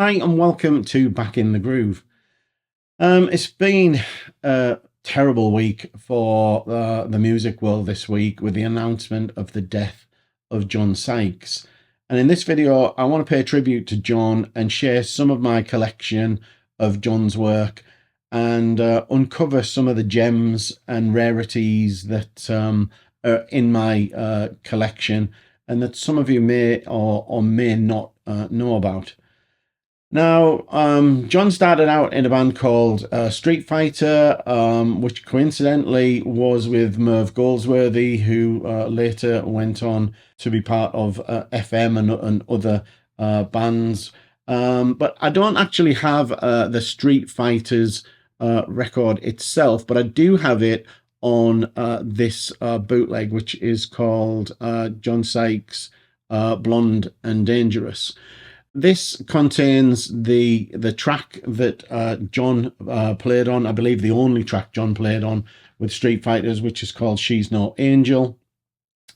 Hi, and welcome to Back in the Groove. It's been a terrible week for the music world this week with the announcement of the death of John Sykes. And in this video, I want to pay tribute to John and share some of my collection of John's work and uncover some of the gems and rarities that are in my collection and that some of you may or may not know about. Now, John started out in a band called Street Fighter, which coincidentally was with Merv Goldsworthy, who later went on to be part of FM and other bands. But I don't actually have the Street Fighters record itself, but I do have it on this bootleg, which is called John Sykes, Blonde and Dangerous. This contains the track that John played on, I believe the only track John played on with Street Fighters, which is called She's No Angel,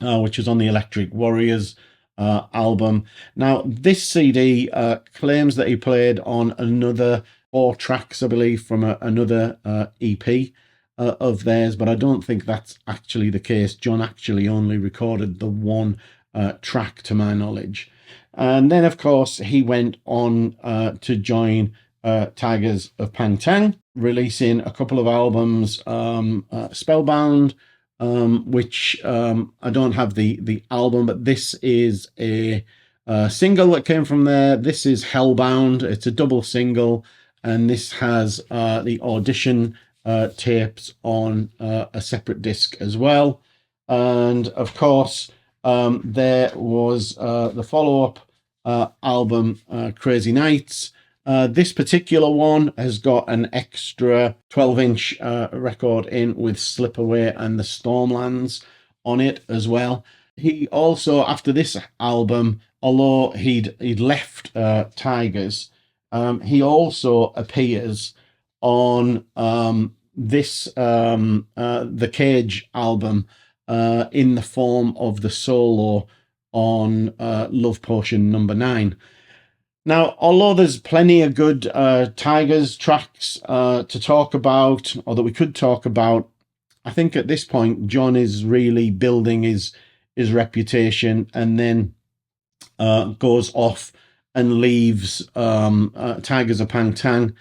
which is on the Electric Warriors album. Now, this CD claims that he played on another 4 tracks, I believe, from another EP of theirs, but I don't think that's actually the case. John actually only recorded the 1 track, to my knowledge. And then, of course, he went on to join Tigers of Pangtang, releasing a couple of albums, Spellbound, which I don't have the album, but this is a single that came from there. This is Hellbound. It's a double single, and this has the audition tapes on a separate disc as well. And, of course, there was the follow-up album, Crazy Nights. This particular one has got an extra 12-inch record in with Slip Away and the Stormlands on it as well. He also, after this album, although he'd left Tigers, he also appears on this The Cage album, in the form of the solo on Love Potion number 9. Now, although there's plenty of good Tigers tracks to talk about, or that we could talk about, I think at this point John is really building his reputation, and then goes off and leaves Tigers of Pangtang.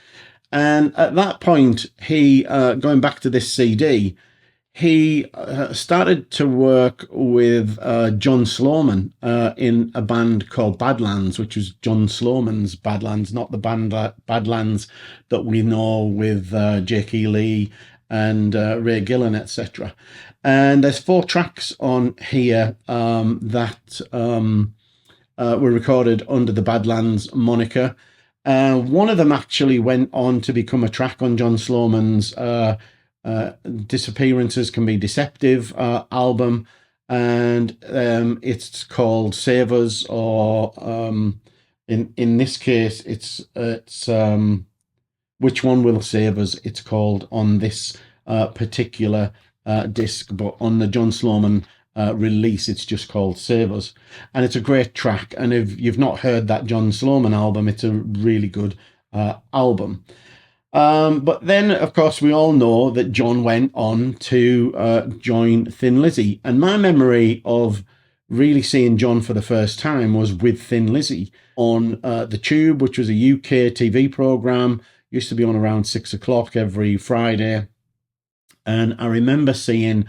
And at that point, he, going back to this CD, he started to work with John Sloman in a band called Badlands, which was John Sloman's Badlands, not the band Badlands that we know with Jake E. Lee and Ray Gillen, etc. And there's 4 tracks on here that were recorded under the Badlands moniker. One of them actually went on to become a track on John Sloman's Disappearances Can Be Deceptive album, and it's called Save Us, or in this case it's Which One Will Save Us, it's called on this particular disc, but on the John Sloman release it's just called Save Us, and it's a great track. And if you've not heard that John Sloman album, it's a really good album. But then, of course, we all know that John went on to join Thin Lizzy. And my memory of really seeing John for the first time was with Thin Lizzy on The Tube, which was a UK TV programme. Used to be on around 6 o'clock every Friday. And I remember seeing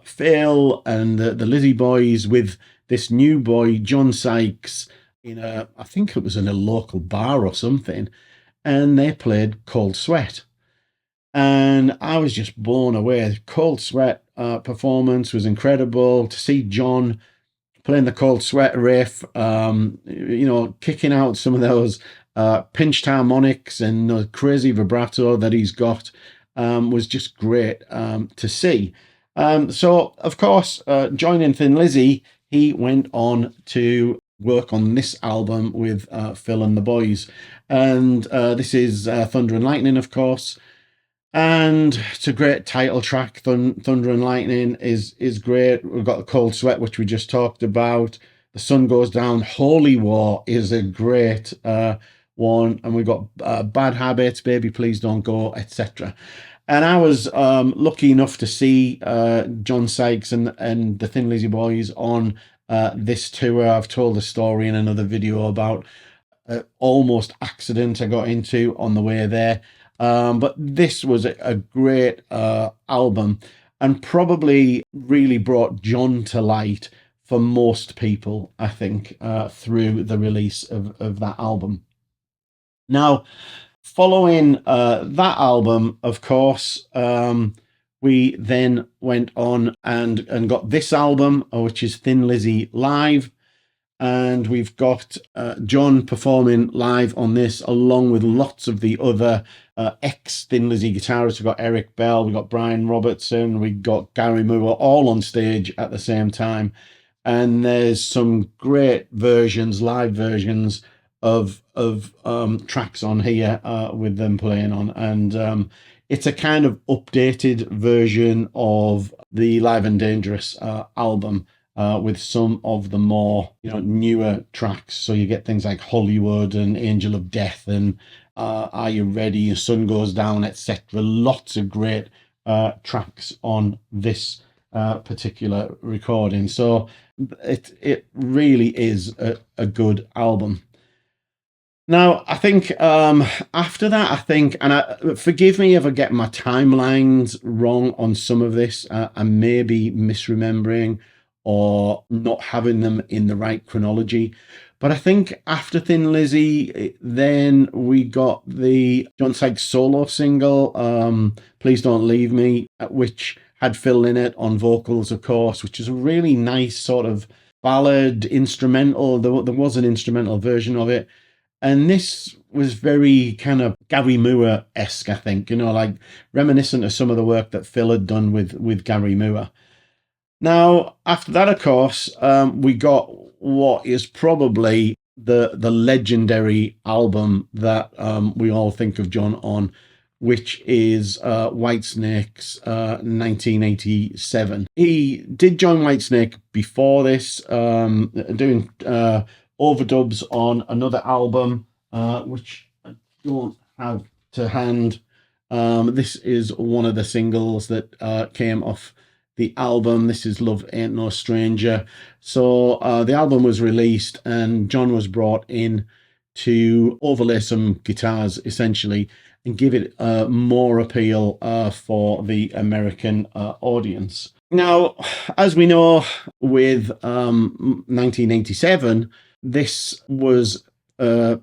Phil and the Lizzy boys with this new boy, John Sykes, I think it was in a local bar or something. And they played Cold Sweat. And I was just blown away. Cold Sweat performance was incredible. To see John playing the Cold Sweat riff, kicking out some of those pinched harmonics and the crazy vibrato that he's got, was just great to see. So, of course, joining Thin Lizzy, he went on to work on this album with Phil and the boys. And this is Thunder and Lightning, of course. And it's a great title track. Thunder and Lightning is great. We've got the Cold Sweat, which we just talked about. The Sun Goes Down. Holy War is a great one, and we've got Bad Habits, Baby Please Don't Go, etc. And I was lucky enough to see John Sykes and the Thin Lizzy Boys on this tour. I've told the story in another video about almost accident I got into on the way there. But this was a great album, and probably really brought John to light for most people, I think, through the release of that album. Now, following that album, of course, we then went on and got this album, which is Thin Lizzy Live. And we've got John performing live on this, along with lots of the other ex-Thin Lizzy guitarists. We've got Eric Bell, we've got Brian Robertson, we've got Gary Moore, all on stage at the same time. And there's some great versions, live versions of tracks on here with them playing on. And it's a kind of updated version of the Live and Dangerous album. With some of the more newer tracks. So you get things like Hollywood and Angel of Death and Are You Ready, Sun Goes Down, etc. Lots of great tracks on this particular recording. So it really is a good album. Now, I think after that, and forgive me if I get my timelines wrong on some of this. I may be misremembering or not having them in the right chronology. But I think after Thin Lizzy, then we got the John Sykes solo single, Please Don't Leave Me, which had Phil Lynott on vocals, of course, which is a really nice sort of ballad instrumental. There was an instrumental version of it. And this was very kind of Gary Moore-esque, I think, like reminiscent of some of the work that Phil had done with Gary Moore. Now, after that, of course, we got what is probably the legendary album that we all think of John on, which is Whitesnake's 1987. He did join Whitesnake before this, doing overdubs on another album, which I don't have to hand. This is one of the singles that came off the album. This is Love Ain't No Stranger. So the album was released and John was brought in to overlay some guitars essentially and give it more appeal for the American audience. Now, as we know, with 1987, this was a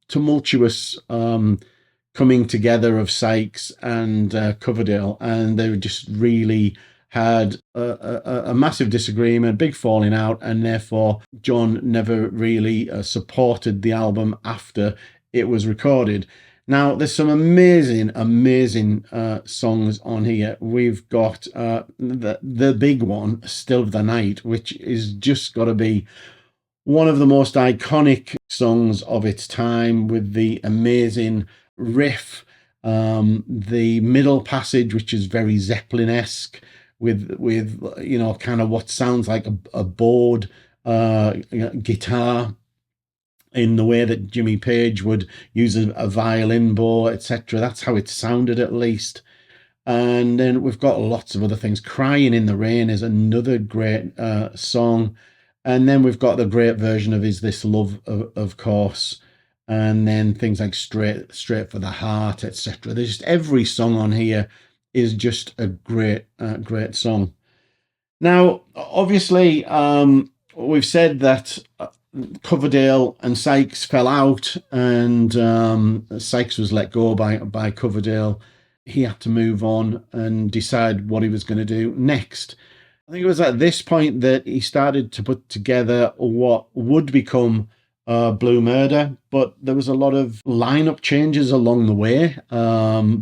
tumultuous coming together of Sykes and Coverdale, and they just really had a massive disagreement, big falling out, and therefore John never really supported the album after it was recorded. Now, there's some amazing songs on here. We've got the big one, Still of the Night, which is just got to be one of the most iconic songs of its time, with the amazing riff, the middle passage, which is very Zeppelin-esque, with kind of what sounds like a bowed guitar, in the way that Jimmy Page would use a violin bow, etc. That's how it sounded, at least. And then we've got lots of other things. Crying in the Rain is another great song. And then we've got the great version of Is This Love, of course. And then things like Straight for the Heart, etc. There's just every song on here is just a great song. Now, obviously, we've said that Coverdale and Sykes fell out, and Sykes was let go by Coverdale. He had to move on and decide what he was going to do next. I think it was at this point that he started to put together what would become Blue Murder, but there was a lot of lineup changes along the way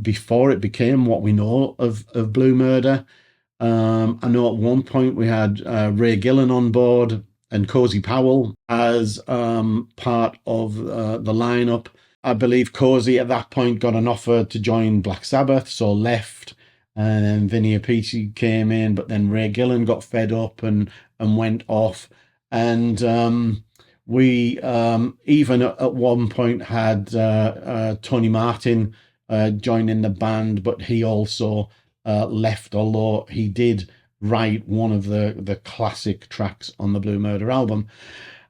before it became what we know of Blue Murder. I know at one point we had Ray Gillan on board and Cozy Powell as part of the lineup. I believe Cozy at that point got an offer to join Black Sabbath, so left. And then Vinny Appice came in, but then Ray Gillan got fed up and went off. And We even at one point had Tony Martin joining the band, but he also left, although he did write one of the classic tracks on the Blue Murder album.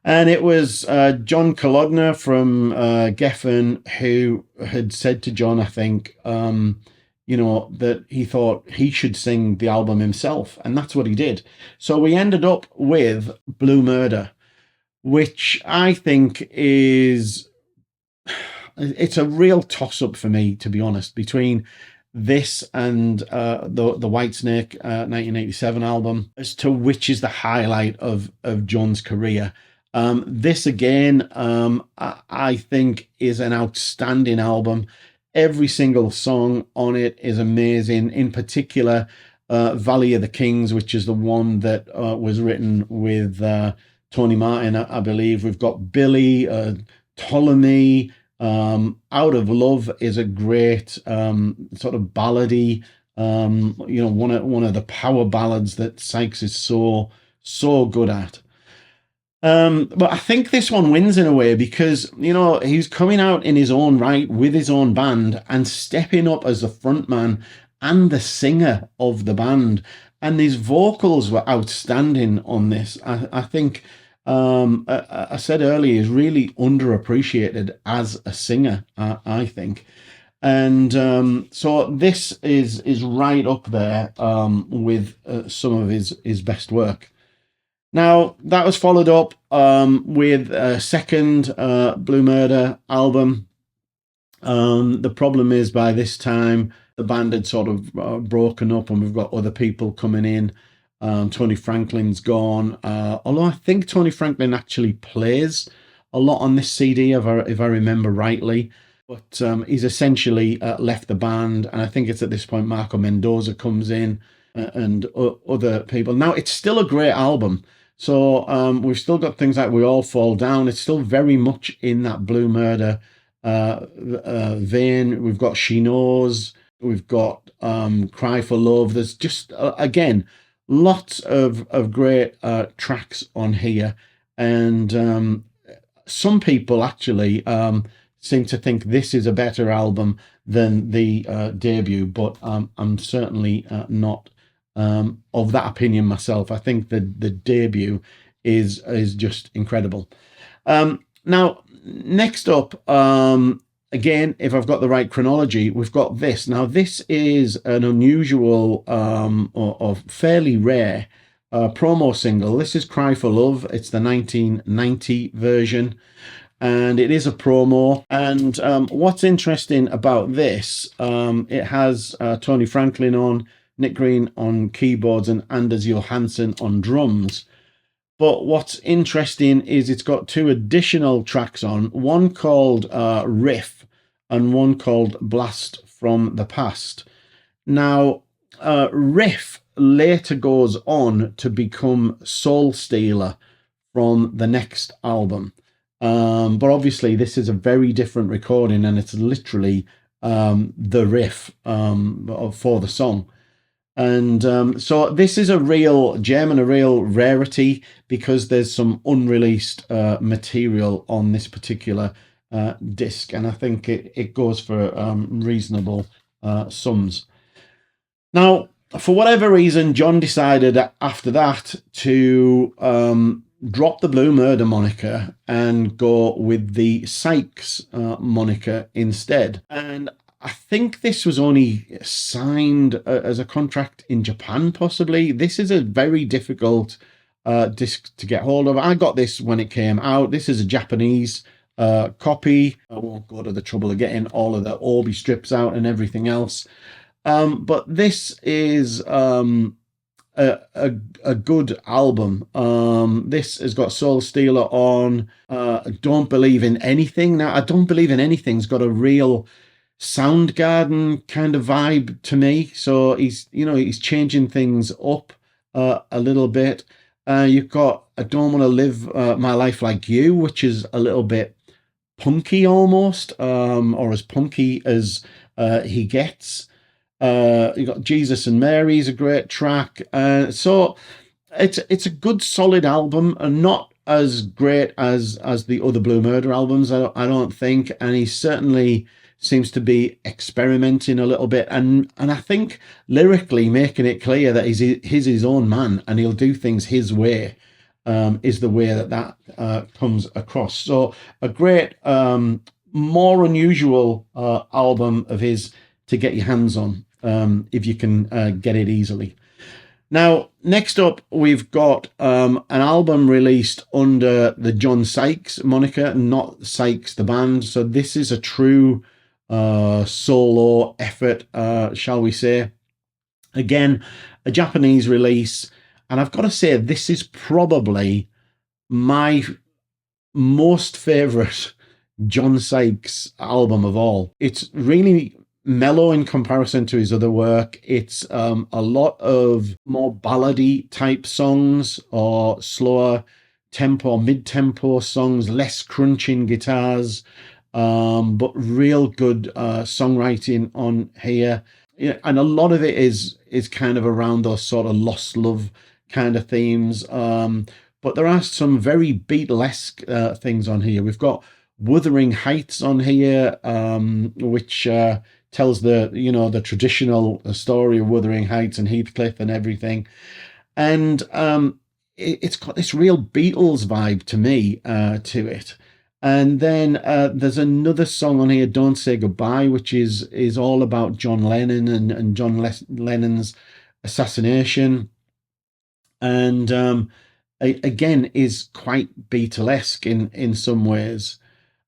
And it was John Kalodner from Geffen who had said to John, I think, that he thought he should sing the album himself. And that's what he did. So we ended up with Blue Murder, which I think it's a real toss-up for me, to be honest, between this and the Whitesnake 1987 album as to which is the highlight of John's career. This again, I think is an outstanding album. Every single song on it is amazing. In particular, Valley of the Kings, which is the one that was written with Tony Martin, I believe. We've got Billy, Ptolemy. Out of Love is a great sort of ballady, one of the power ballads that Sykes is so good at. But I think this one wins in a way because, he's coming out in his own right with his own band and stepping up as the frontman and the singer of the band. And his vocals were outstanding on this. I think, I said earlier, he's really underappreciated as a singer, I think. And so this is right up there with some of his best work. Now, that was followed up with a second Blue Murder album. The problem is by this time, the band had sort of broken up and we've got other people coming in. Tony Franklin's gone. Although I think Tony Franklin actually plays a lot on this CD, if I remember rightly. But he's essentially left the band. And I think it's at this point Marco Mendoza comes in and other people. Now, it's still a great album. So we've still got things like We All Fall Down. It's still very much in that Blue Murder vein. We've got She Knows. We've got Cry for Love. There's just, again, lots of great tracks on here. And some people actually seem to think this is a better album than the debut, but I'm certainly not of that opinion myself. I think the debut is just incredible. Now, next up, again, if I've got the right chronology, we've got this. Now, this is an unusual or fairly rare promo single. This is Cry for Love. It's the 1990 version. And it is a promo. And what's interesting about this, it has Tony Franklin on, Nick Green on keyboards, and Anders Johansson on drums. But what's interesting is it's got two additional tracks on, one called Riff and one called Blast from the Past. Now, Riff later goes on to become Soul Stealer from the next album. But obviously this is a very different recording and it's literally the riff for the song. And so this is a real gem and a real rarity because there's some unreleased material on this particular disc, and I think it goes for reasonable sums. Now, for whatever reason, John decided after that to drop the Blue Murder moniker and go with the Sykes moniker instead. And I think this was only signed as a contract in Japan, possibly. This is a very difficult disc to get hold of. I got this when it came out. This is a Japanese copy. I won't go to the trouble of getting all of the Orbi strips out and everything else. But this is a good album. This has got Soul Stealer on. Don't Believe in Anything. Now, I Don't Believe in Anything's got a real Soundgarden kind of vibe to me. So he's changing things up a little bit. You've got I Don't Want to Live My Life Like You, which is a little bit punky almost, or as punky as he gets. You got Jesus and Mary is a great track. So it's a good solid album, and not as great as the other Blue Murder albums, I don't think, and he certainly seems to be experimenting a little bit, and I think lyrically making it clear that he's his own man and he'll do things his way. Is the way that comes across. So a great, more unusual album of his to get your hands on, if you can get it easily. Now, next up, we've got an album released under the John Sykes moniker, not Sykes the band. So this is a true solo effort, shall we say. Again, a Japanese release. And I've got to say, this is probably my most favourite John Sykes album of all. It's really mellow in comparison to his other work. It's a lot of more ballady type songs or slower tempo, mid-tempo songs, less crunching guitars, but real good songwriting on here. Yeah, and a lot of it is kind of around those sort of lost love kind of themes. But there are some very Beatlesque things on here. We've got Wuthering Heights on here, which tells the traditional story of Wuthering Heights and Heathcliff and everything. And it's got this real Beatles vibe to me to it. And then there's another song on here, Don't Say Goodbye, which is all about John Lennon and John Lennon's assassination. And again, is quite Beatlesque in some ways.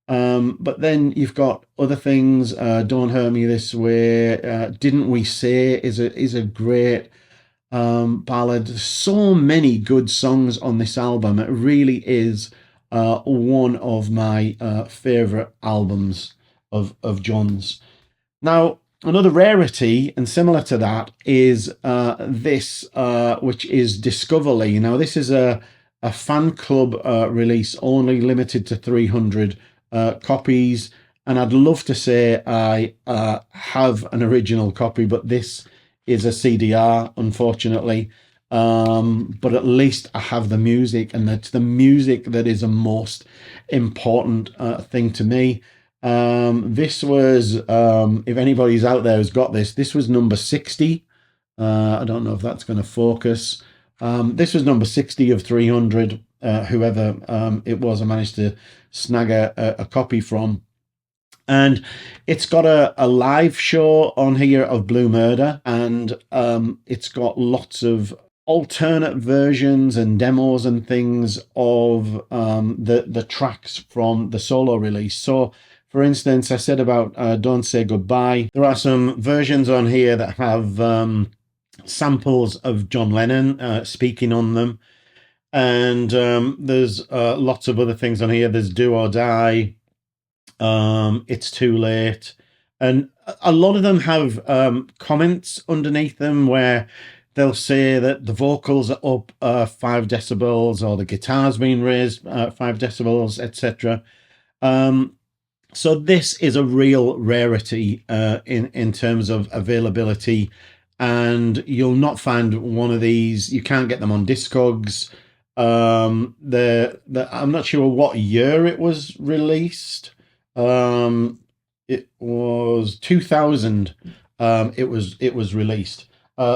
But then you've got other things, Don't Hurt Me This Way, Didn't We Say is a great ballad. So many good songs on this album. It really is one of my favourite albums of John's. Now, another rarity, and similar to that, is this, which is Discoverly. Now, this is a fan club release, only limited to 300 copies. And I'd love to say I have an original copy, but this is a CDR, unfortunately. But at least I have the music, and that's the music that is the most important thing to me. This was, if anybody's out there who's got this was number 60. I don't know if that's going to focus. This was number 60 of 300. Whoever it was, I managed to snag a copy from. And it's got a live show on here of Blue Murder, and it's got lots of alternate versions and demos and things of the tracks from the solo release. So, for instance, I said about Don't Say Goodbye. There are some versions on here that have samples of John Lennon speaking on them. And there's lots of other things on here. There's Do or Die, It's Too Late. And a lot of them have comments underneath them where they'll say that the vocals are up 5 decibels or the guitar's been raised 5 decibels, etc. So this is a real rarity in terms of availability, and you'll not find one of these. You can't get them on Discogs. I'm not sure what year it was released. It was 2000. It was released.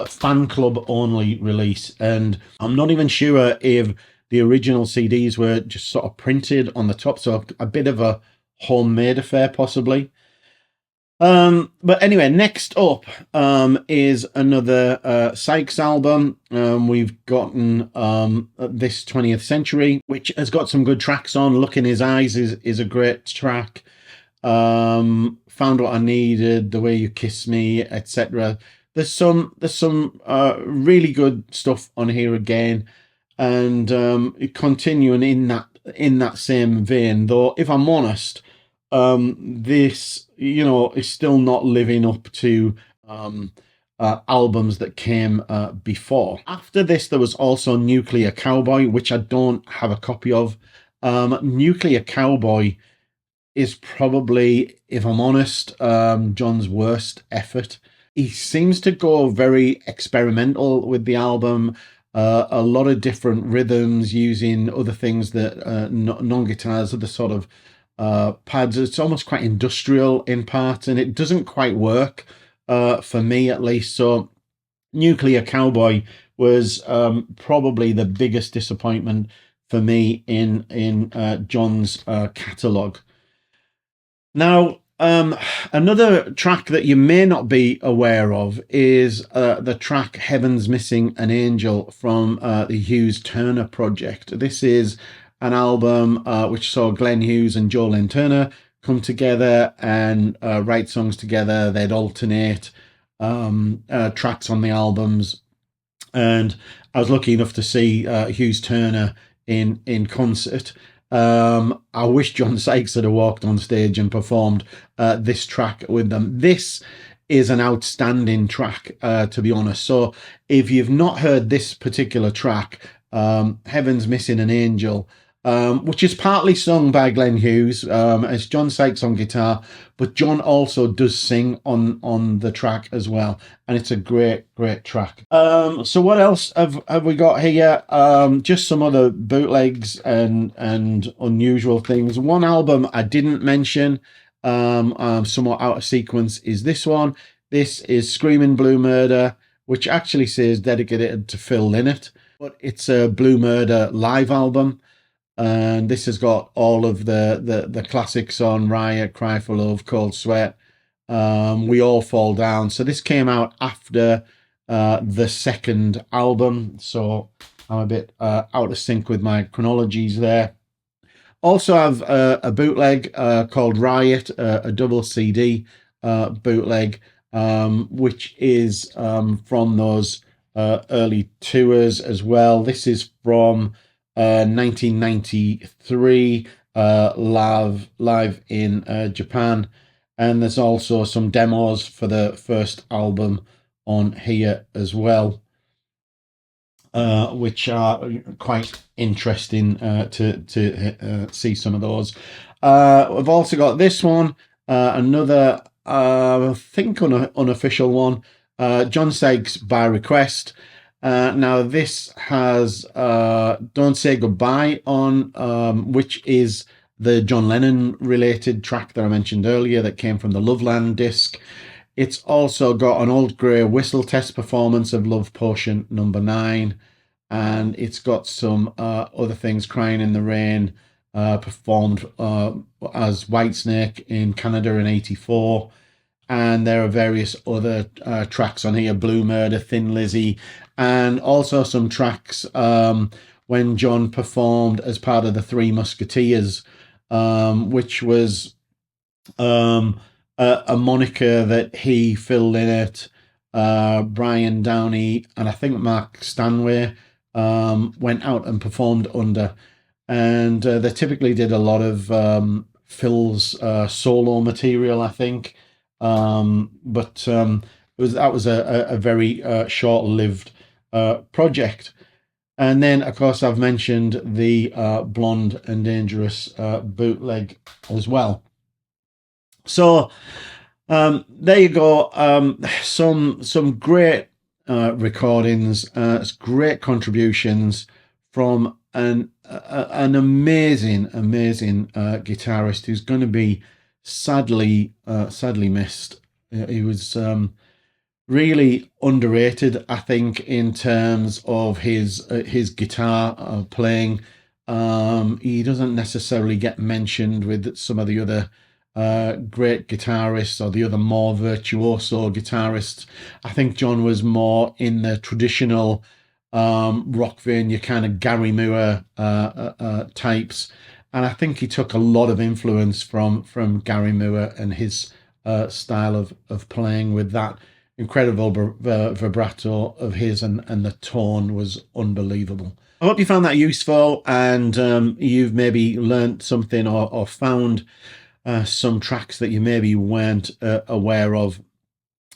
Fan club only release, and I'm not even sure if the original CDs were just sort of printed on the top, so a bit of a homemade affair possibly. But anyway, next up is another Sykes album. We've gotten This 20th Century, which has got some good tracks on. Look in His Eyes is a great track. Found What I Needed, The Way You Kiss Me, etc. There's some really good stuff on here again, and continuing in that same vein. Though, if I'm honest, this is still not living up to albums that came before. After this, there was also Nuclear Cowboy, which I don't have a copy of. Nuclear Cowboy is probably, if I'm honest, John's worst effort. He seems to go very experimental with the album. a lot of different rhythms using other things that non-guitars, other sort of pads. It's almost quite industrial in parts, and it doesn't quite work for me at least. So Nuclear Cowboy was probably the biggest disappointment for me in John's catalogue. Now, another track that you may not be aware of is the track Heaven's Missing an Angel from the Hughes Turner project. This is an album which saw Glenn Hughes and Joe Lynn Turner come together and write songs together. They'd alternate tracks on the albums. And I was lucky enough to see Hughes Turner in concert. I wish John Sykes had walked on stage and performed this track with them. This is an outstanding track, to be honest. So if you've not heard this particular track, Heaven's Missing an Angel, which is partly sung by Glenn Hughes, as John Sykes on guitar, but John also does sing on the track as well, and it's a great track. So what else have we got here? Just some other bootlegs and unusual things. One album I didn't mention, somewhat out of sequence, is this one. This is Screaming Blue Murder, which actually says dedicated to Phil Lynott, but it's a Blue Murder live album. And this has got all of the classics on: Riot, Cry for Love, Cold Sweat, We All Fall Down. So this came out after the second album, so I'm a bit out of sync with my chronologies there. Also have a bootleg called Riot, a double CD bootleg, which is from those early tours as well. This is from 1993, live in Japan, and there's also some demos for the first album on here as well, which are quite interesting to see some of those. We've also got this one, another I think unofficial one, John Sykes by Request. Now this has Don't Say Goodbye on, which is the John Lennon related track that I mentioned earlier that came from the Loveland disc. It's also got an Old Grey Whistle Test performance of Love Potion number 9, and it's got some other things: Crying in the Rain, performed as Whitesnake in Canada in '84. And there are various other tracks on here: Blue Murder, Thin Lizzy, and also some tracks when John performed as part of the Three Musketeers, which was a moniker that he, Phil Lynott, Brian Downey, and I think Mark Stanway went out and performed under. And they typically did a lot of Phil's solo material, I think. But that was a very short-lived project. And then, of course, I've mentioned the Blonde and Dangerous bootleg as well. So there you go. Some great recordings, great contributions from an amazing guitarist who's going to be sadly missed. He was really underrated, I think, in terms of his guitar playing. He doesn't necessarily get mentioned with some of the other great guitarists or the other more virtuoso guitarists. I think John was more in the traditional rock vein, your kind of Gary Moore types. And I think he took a lot of influence from Gary Moore and his style of playing with that incredible vibrato of his, and the tone was unbelievable. I hope you found that useful, and you've maybe learnt something or found some tracks that you maybe weren't aware of.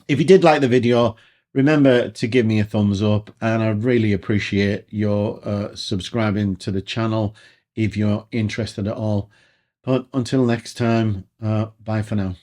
If you did like the video, remember to give me a thumbs up, and I'd really appreciate your subscribing to the channel if you're interested at all. But until next time, bye for now.